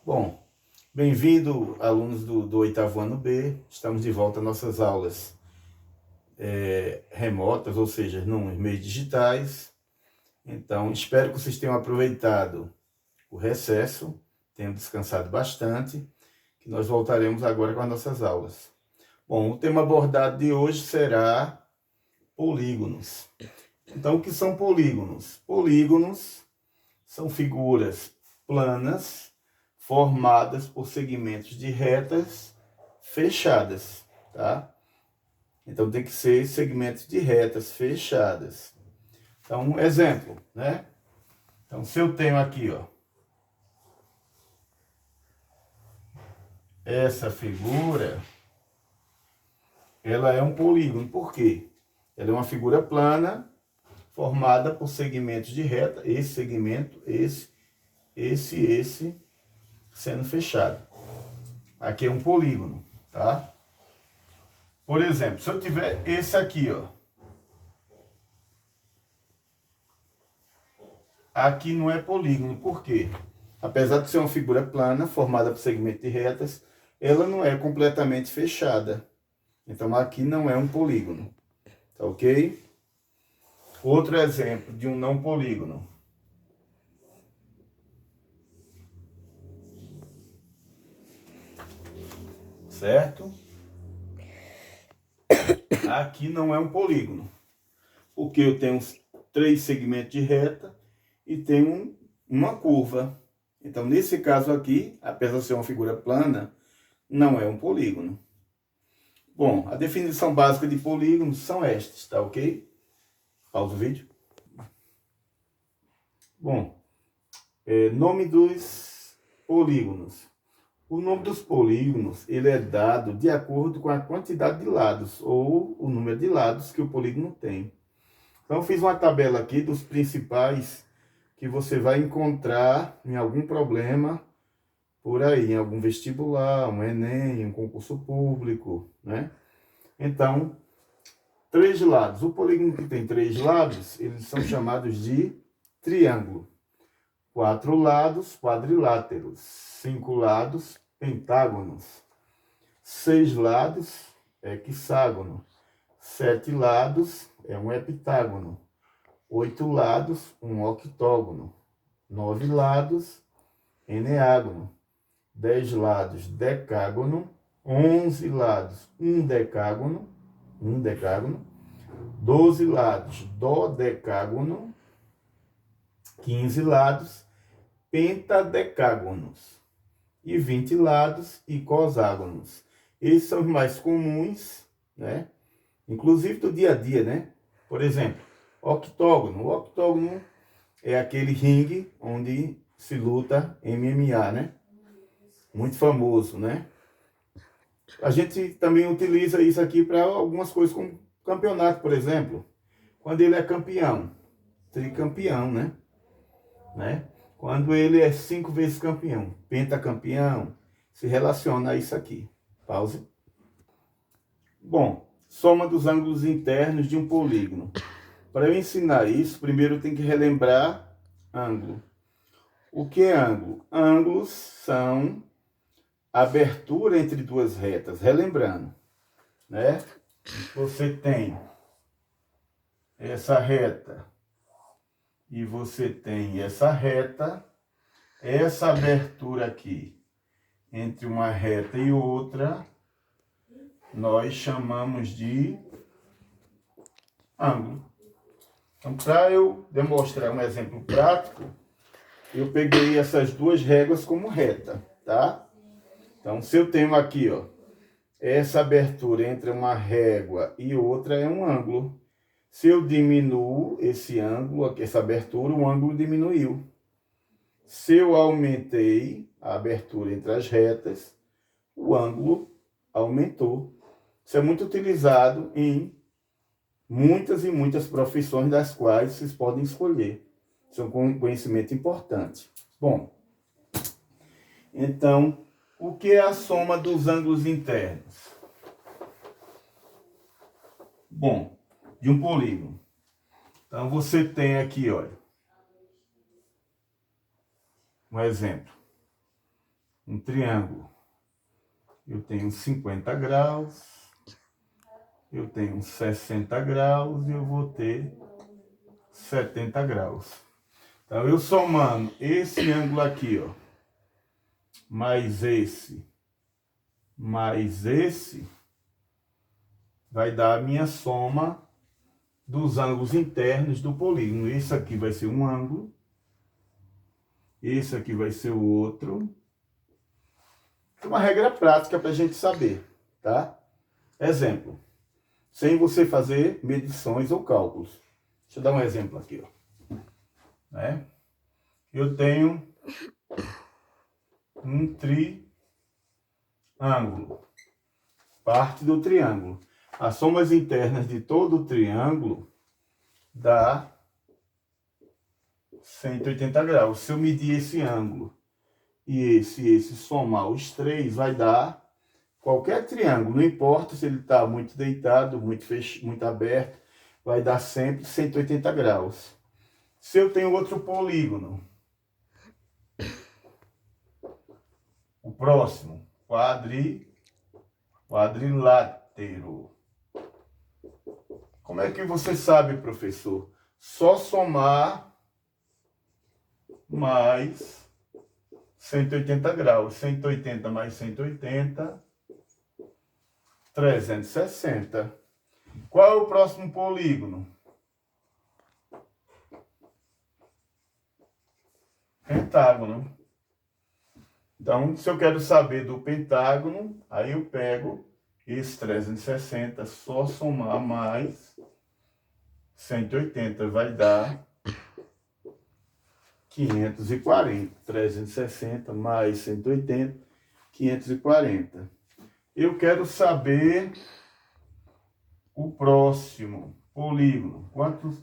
Bom, bem-vindo, alunos do oitavo ano B. Estamos de volta às nossas aulas remotas, ou seja, nos meios digitais. Então, espero que vocês tenham aproveitado o recesso, tenham descansado bastante, que nós voltaremos agora com as nossas aulas. Bom, o tema abordado de hoje será polígonos. Então, o que são polígonos? Polígonos são figuras planas formadas por segmentos de retas fechadas, tá? Então tem que ser segmentos de retas fechadas. Então, um exemplo, né? Então, se eu tenho aqui, ó, essa figura, ela é um polígono. Por quê? Ela é uma figura plana formada por segmentos de reta, esse segmento, esse sendo fechado. Aqui é um polígono, tá? Por exemplo, se eu tiver esse aqui, ó. Aqui não é polígono, por quê? Apesar de ser uma figura plana, formada por segmento de retas, ela não é completamente fechada. Então aqui não é um polígono, tá ok? Outro exemplo de um não polígono. Certo? Aqui não é um polígono, porque eu tenho 3 segmentos de reta e tenho uma curva. Então, nesse caso aqui, apesar de ser uma figura plana, não é um polígono. Bom, a definição básica de polígonos são estas, tá ok? Pausa o vídeo. Bom, nome dos polígonos. O nome dos polígonos, ele é dado de acordo com a quantidade de lados, ou o número de lados que o polígono tem. Então, eu fiz uma tabela aqui dos principais que você vai encontrar em algum problema por aí, em algum vestibular, um Enem, um concurso público, né? Então, 3 lados. O polígono que tem 3 lados, eles são chamados de triângulo. 4 lados, quadriláteros. 5 lados, pentágonos. 6 lados, hexágono. 7 lados, é um heptágono. 8 lados, um octógono. 9 lados, eneágono. 10 lados, decágono. 11 lados, um decágono. 12 lados, dodecágono. 15 lados, pentadecágonos. E 20 lados, icoságonos. Esses são os mais comuns, né? Inclusive do dia a dia, né? Por exemplo, octógono. O octógono é aquele ringue onde se luta MMA, né? Muito famoso, né? A gente também utiliza isso aqui para algumas coisas, como campeonato, por exemplo. Quando ele é campeão, tricampeão, né? Quando ele é 5 vezes campeão, pentacampeão, se relaciona a isso aqui. Pause. Bom, soma dos ângulos internos de um polígono. Para eu ensinar isso, primeiro eu tenho que relembrar ângulo. O que é ângulo? Ângulos são abertura entre duas retas. Relembrando, né? Você tem essa reta e você tem essa reta. Essa abertura aqui entre uma reta e outra, nós chamamos de ângulo. Então, para eu demonstrar um exemplo prático, eu peguei essas duas réguas como reta, tá? Então, se eu tenho aqui, ó, essa abertura entre uma régua e outra é um ângulo. Se eu diminuo esse ângulo, essa abertura, o ângulo diminuiu. Se eu aumentei a abertura entre as retas, o ângulo aumentou. Isso é muito utilizado em muitas e muitas profissões das quais vocês podem escolher. Isso é um conhecimento importante. Bom, então, o que é a soma dos ângulos internos? Bom, de um polígono. Então, você tem aqui, olha, um exemplo. um triângulo. Eu tenho 50 graus, eu tenho 60 graus e eu vou ter 70 graus. Então, eu somando esse ângulo aqui, ó, mais esse, vai dar a minha soma dos ângulos internos do polígono. Esse aqui vai ser um ângulo, esse aqui vai ser o outro. É uma regra prática para a gente saber, tá? Exemplo, sem você fazer medições ou cálculos. Deixa eu dar um exemplo aqui, ó. Né? Eu tenho um triângulo, parte do triângulo. As somas internas de todo o triângulo dá 180 graus. Se eu medir esse ângulo e esse somar os três, vai dar qualquer triângulo. Não importa se ele está muito deitado, muito aberto, vai dar sempre 180 graus. Se eu tenho outro polígono, o próximo, quadrilátero. Como é que você sabe, professor? Só somar mais 180 graus. 180 mais 180, 360. Qual é o próximo polígono? Pentágono. Então, se eu quero saber do pentágono, aí eu pego esse 360, só somar mais 180, vai dar 540. 360 mais 180, 540. Eu quero saber o próximo polígono. Quantos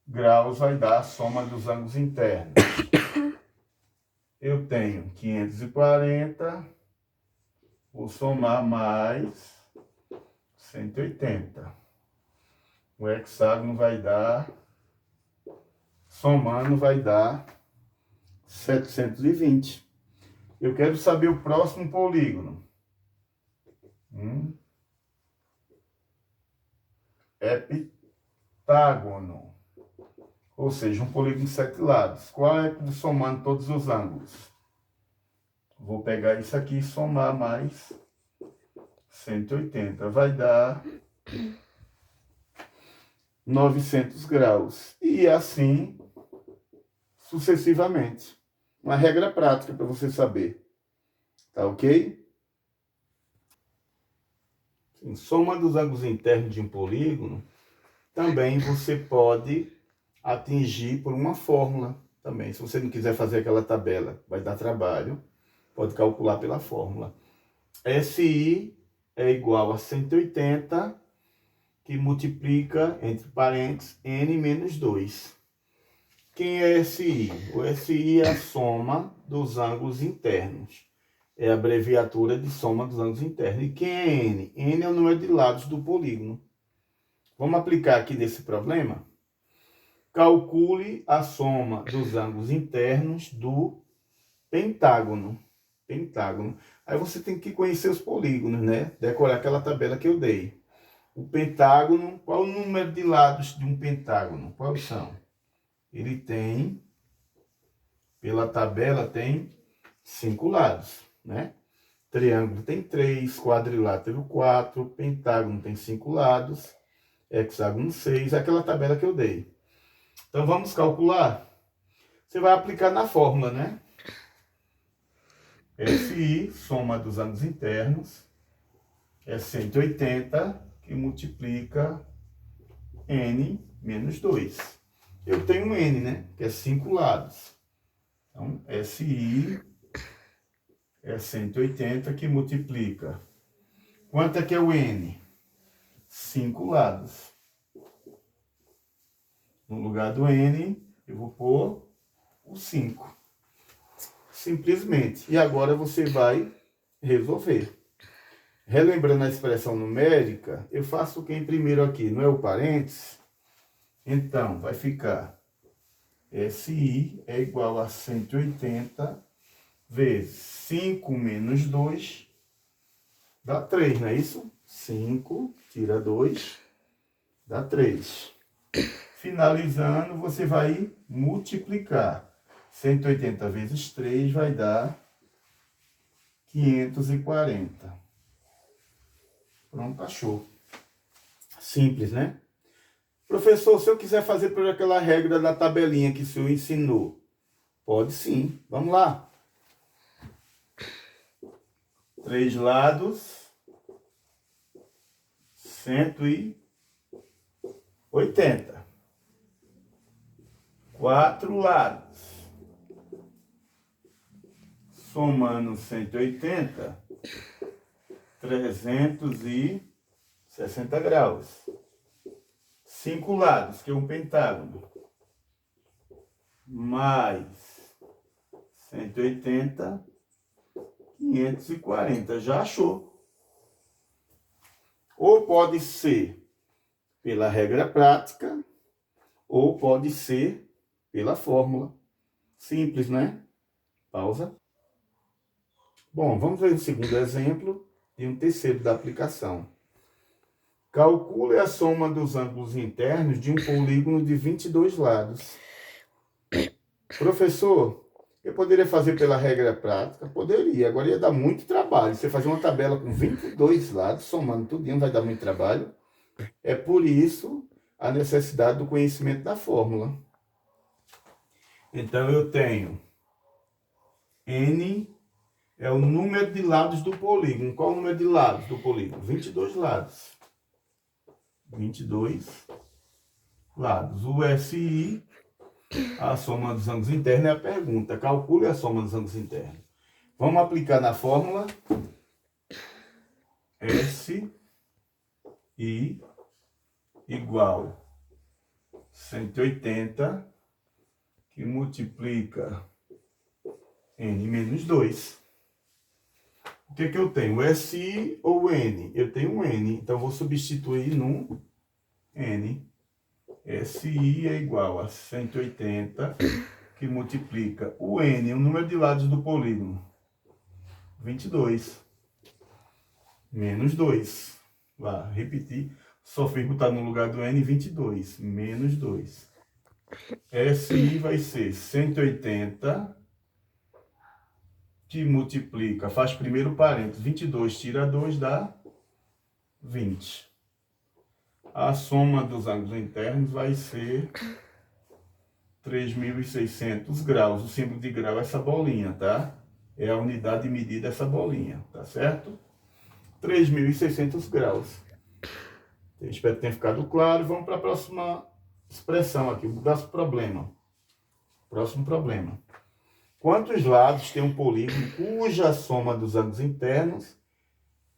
graus vai dar a soma dos ângulos internos? Eu tenho 540, vou somar mais 180. O hexágono vai dar, somando vai dar 720. Eu quero saber o próximo polígono. Heptágono. Ou seja, um polígono de 7 lados. Qual é somando todos os ângulos? Vou pegar isso aqui e somar mais 180. Vai dar 900 graus. E assim sucessivamente. Uma regra prática para você saber. Tá ok? Em soma dos ângulos internos de um polígono, também você pode atingir por uma fórmula também. Se você não quiser fazer aquela tabela, vai dar trabalho, pode calcular pela fórmula. SI é igual a 180, que multiplica, entre parênteses, N menos 2. Quem é SI? O SI é a soma dos ângulos internos. É a abreviatura de soma dos ângulos internos. E quem é N? N é o número de lados do polígono. Vamos aplicar aqui nesse problema? Calcule a soma dos ângulos internos do pentágono. Aí você tem que conhecer os polígonos, né? Decorar aquela tabela que eu dei. O pentágono, qual o número de lados de um pentágono? Quais são? Ele tem, pela tabela, tem 5 lados, né? Triângulo tem 3, quadrilátero 4, pentágono tem 5 lados, hexágono 6, aquela tabela que eu dei. Então, vamos calcular? Você vai aplicar na fórmula, né? SI, soma dos ângulos internos, é 180, que multiplica N menos 2. Eu tenho um N, né? Que é 5 lados. Então, SI é 180, que multiplica. Quanto é que é o N? 5 lados. No lugar do N, eu vou pôr o 5. Simplesmente. E agora você vai resolver. Relembrando a expressão numérica, eu faço o que em primeiro aqui? Não é o parênteses? Então, vai ficar SI é igual a 180 vezes 5 menos 2 dá 3, não é isso? 5 tira 2 dá 3. Finalizando, você vai multiplicar. 180 vezes 3 vai dar 540. Pronto, achou. Simples, né? Professor, se eu quiser fazer por aquela regra da tabelinha que o senhor ensinou, pode sim. Vamos lá. 3 lados, 180. 4 lados, somando 180, 360 graus. 5 lados, que é um pentágono, mais 180, 540. Já achou. Ou pode ser pela regra prática, ou pode ser pela fórmula. Simples, né? Pausa. Bom, vamos ver um segundo exemplo e um terceiro da aplicação. Calcule a soma dos ângulos internos de um polígono de 22 lados. Professor, eu poderia fazer pela regra prática? Poderia. Agora ia dar muito trabalho. Você fazer uma tabela com 22 lados, somando tudo, vai dar muito trabalho. É por isso a necessidade do conhecimento da fórmula. Então, eu tenho N é o número de lados do polígono. Qual o número de lados do polígono? 22 lados. 22 lados. O SI, a soma dos ângulos internos, é a pergunta. Calcule a soma dos ângulos internos. Vamos aplicar na fórmula. SI igual 180, que multiplica N menos 2. O que eu tenho? O SI ou o N? Eu tenho um N, então vou substituir no N. SI é igual a 180, que multiplica o N, o número de lados do polígono, 22, menos 2. Lá, repetir, só fiz botar no lugar do N 22, menos 2. SI vai ser 180, que multiplica, faz primeiro parênteses, 22 tira 2 dá 20. A soma dos ângulos internos vai ser 3.600 graus. O símbolo de grau é essa bolinha, tá? É a unidade de medida essa bolinha, tá certo? 3.600 graus. Eu espero que tenha ficado claro. Vamos para a próxima expressão aqui, o próximo problema. Próximo problema. Quantos lados tem um polígono cuja soma dos ângulos internos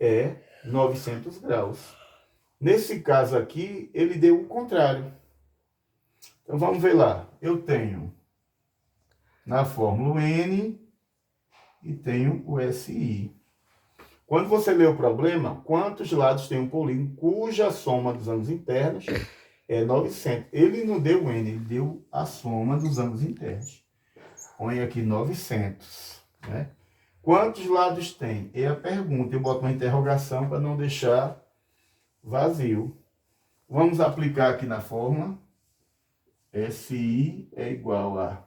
é 900 graus? Nesse caso aqui, ele deu o contrário. Então, vamos ver lá. Eu tenho na fórmula o N e tenho o SI. Quando você lê o problema, quantos lados tem um polígono cuja soma dos ângulos internos é 900? Ele não deu o N, ele deu a soma dos ângulos internos. Põe aqui 900, né? Quantos lados tem? É a pergunta. Eu boto uma interrogação para não deixar vazio. Vamos aplicar aqui na fórmula. SI é igual a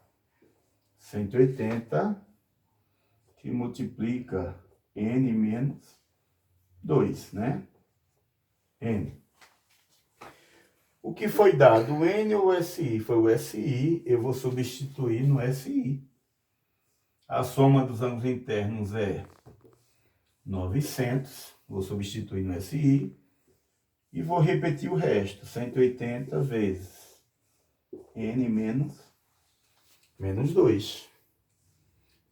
180, que multiplica N menos 2, né? N. O que foi dado, o N ou o SI? Foi o SI, eu vou substituir no SI. A soma dos ângulos internos é 900, vou substituir no SI. E vou repetir o resto, 180 vezes N menos 2.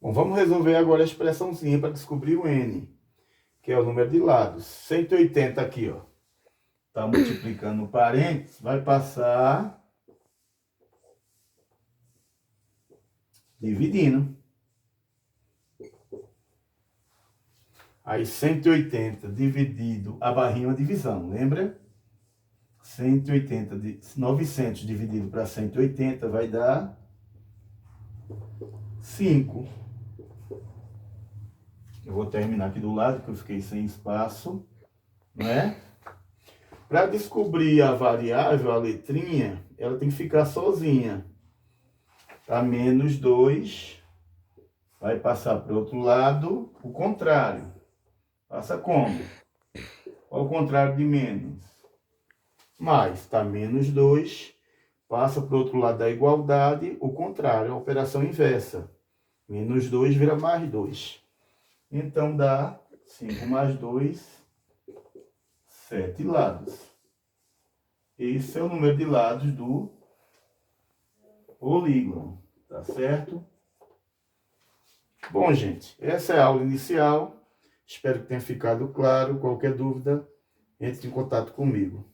Bom, vamos resolver agora a expressãozinha para descobrir o N, que é o número de lados. 180 aqui, ó. Está multiplicando no parênteses, vai passar dividindo. Aí 180 dividido, a barrinha é uma divisão, lembra? 180, 900 dividido para 180 vai dar 5. Eu vou terminar aqui do lado, que eu fiquei sem espaço, não é? Para descobrir a variável, a letrinha, ela tem que ficar sozinha. Tá? Menos 2 vai passar para o outro lado, o contrário. Passa como? Qual o contrário de menos? Mais. Tá menos 2, passa para o outro lado da igualdade, o contrário, a operação inversa. Menos 2 vira mais 2. Então dá 5 mais 2, 7 lados. Esse é o número de lados do polígono, tá certo? Bom, gente, essa é a aula inicial. Espero que tenha ficado claro. Qualquer dúvida, entre em contato comigo.